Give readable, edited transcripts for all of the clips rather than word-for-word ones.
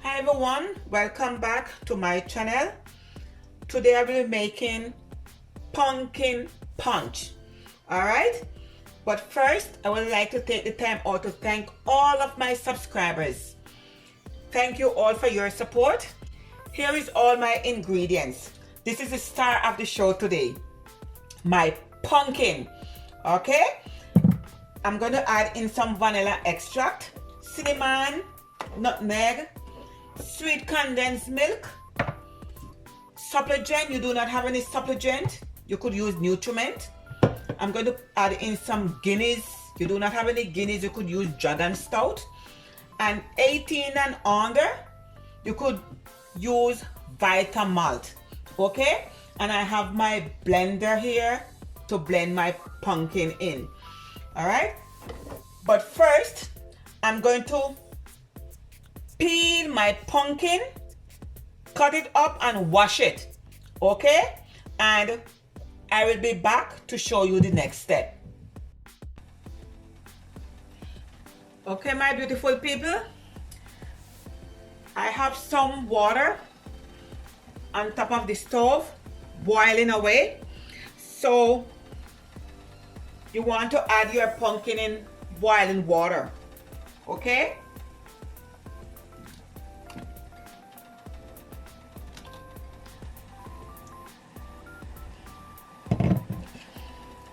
Hi everyone, welcome back to my channel. Today I will be making pumpkin punch. Alright, but first I would like to take the time out to thank all of my subscribers. Thank you all for your support. Here is all my ingredients. This is the star of the show today, my pumpkin. Okay, I'm going to add in some vanilla extract, cinnamon, nutmeg, sweet condensed milk, supligen. You do not have any supligen, you could use nutriment. I'm going to add in some guinness. You do not have any guinness, you could use dragon stout. And 18 and under, you could use Vitamalt. Okay, and I have my blender here to blend my pumpkin in. All right, but first I'm going to peel my pumpkin, cut it up and wash it. Okay, and I will be back to show you the next step. Okay, my beautiful people, I have some water on top of the stove boiling away. So you want to add your pumpkin in boiling water. Okay,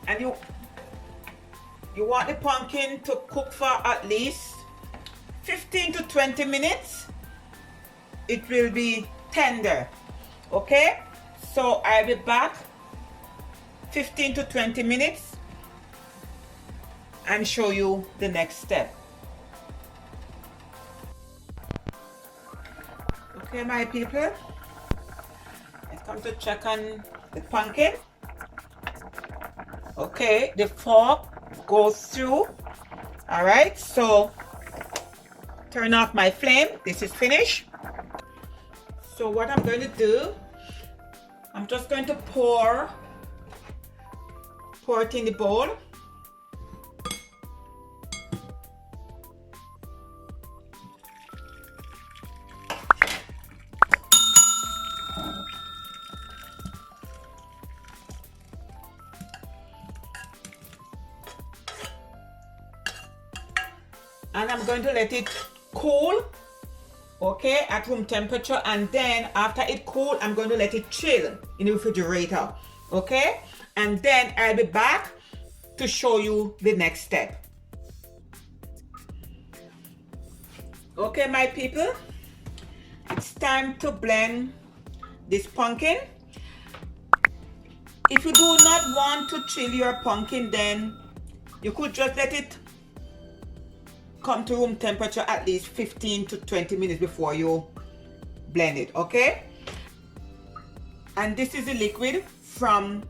and you want the pumpkin to cook for at least 15 to 20 minutes. It will be tender. Okay, so I'll be back 15 to 20 minutes and show you the next step. Okay, my people, I've come to check on the pumpkin. Okay, the fork goes through. All right, so turn off my flame. This is finished. So what I'm going to do, I'm just going to pour it in the bowl. And I'm going to let it cool, okay, at room temperature, and then after it cool, I'm going to let it chill in the refrigerator, okay, and then I'll be back to show you the next step. Okay, my people, it's time to blend this pumpkin. If you do not want to chill your pumpkin, then you could just let it come to room temperature at least 15 to 20 minutes before you blend it. Okay, and this is the liquid from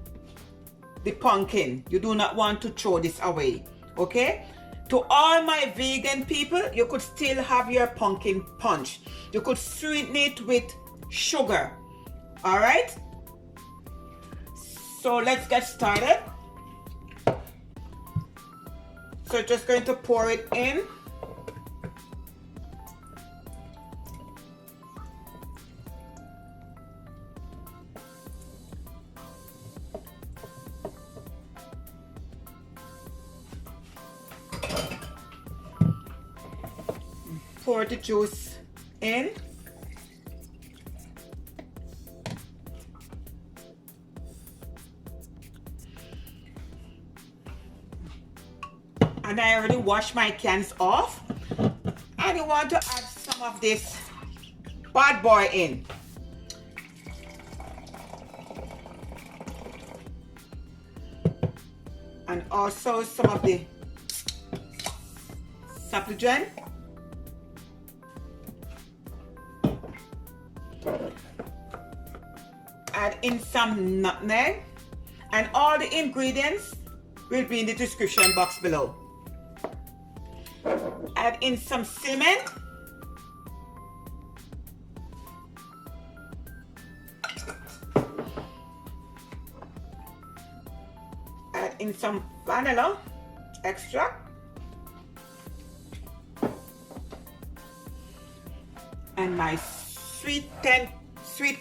the pumpkin. You do not want to throw this away. Okay, to all my vegan people, you could still have your pumpkin punch. You could sweeten it with sugar. All right, so let's get started. So just going to pour it in. Pour the juice in. And I already washed my cans off. And you want to add some of this bad boy in. And also some of the supligen. Add in some nutmeg, and all the ingredients will be in the description box below. Add in some cinnamon, add in some vanilla extract, and my sweet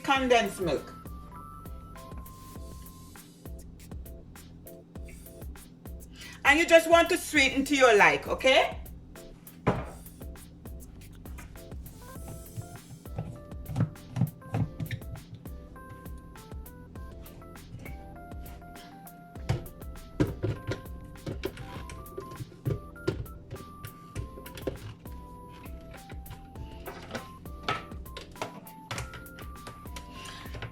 condensed milk. And you just want to sweeten to your like, okay?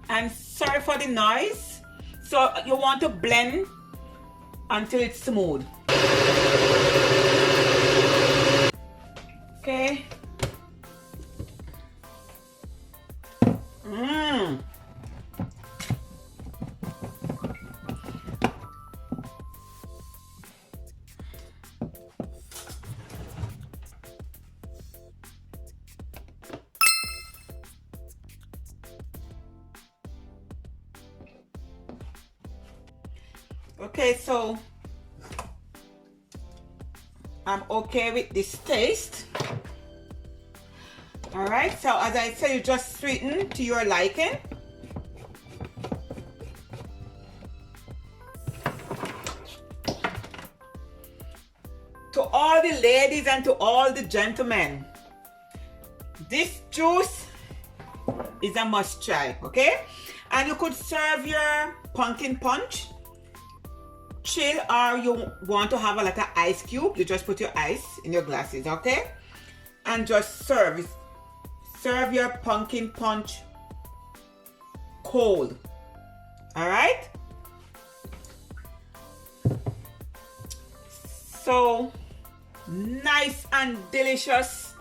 And sorry for the noise. So you want to blend until it's smooth. Okay. Okay, so I'm okay with this taste. All right, so as I said, you just sweeten to your liking. To all the ladies and to all the gentlemen, this juice is a must try, okay? And you could serve your pumpkin punch chill, or you want to have like an ice cube, you just put your ice in your glasses, okay? And just serve your pumpkin punch cold. All right, so nice and delicious,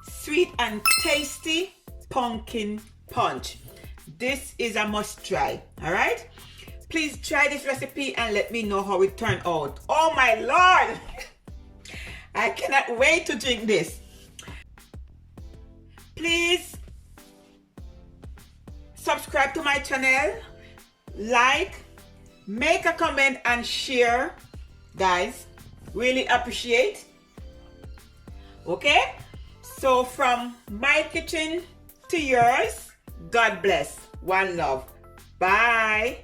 sweet and tasty pumpkin punch. This is a must try. All right, please try this recipe and let me know how it turned out. Oh my Lord, I cannot wait to drink this. Please subscribe to my channel, like, make a comment and share, guys. Really appreciate. Okay, so from my kitchen to yours, God bless. One love. Bye.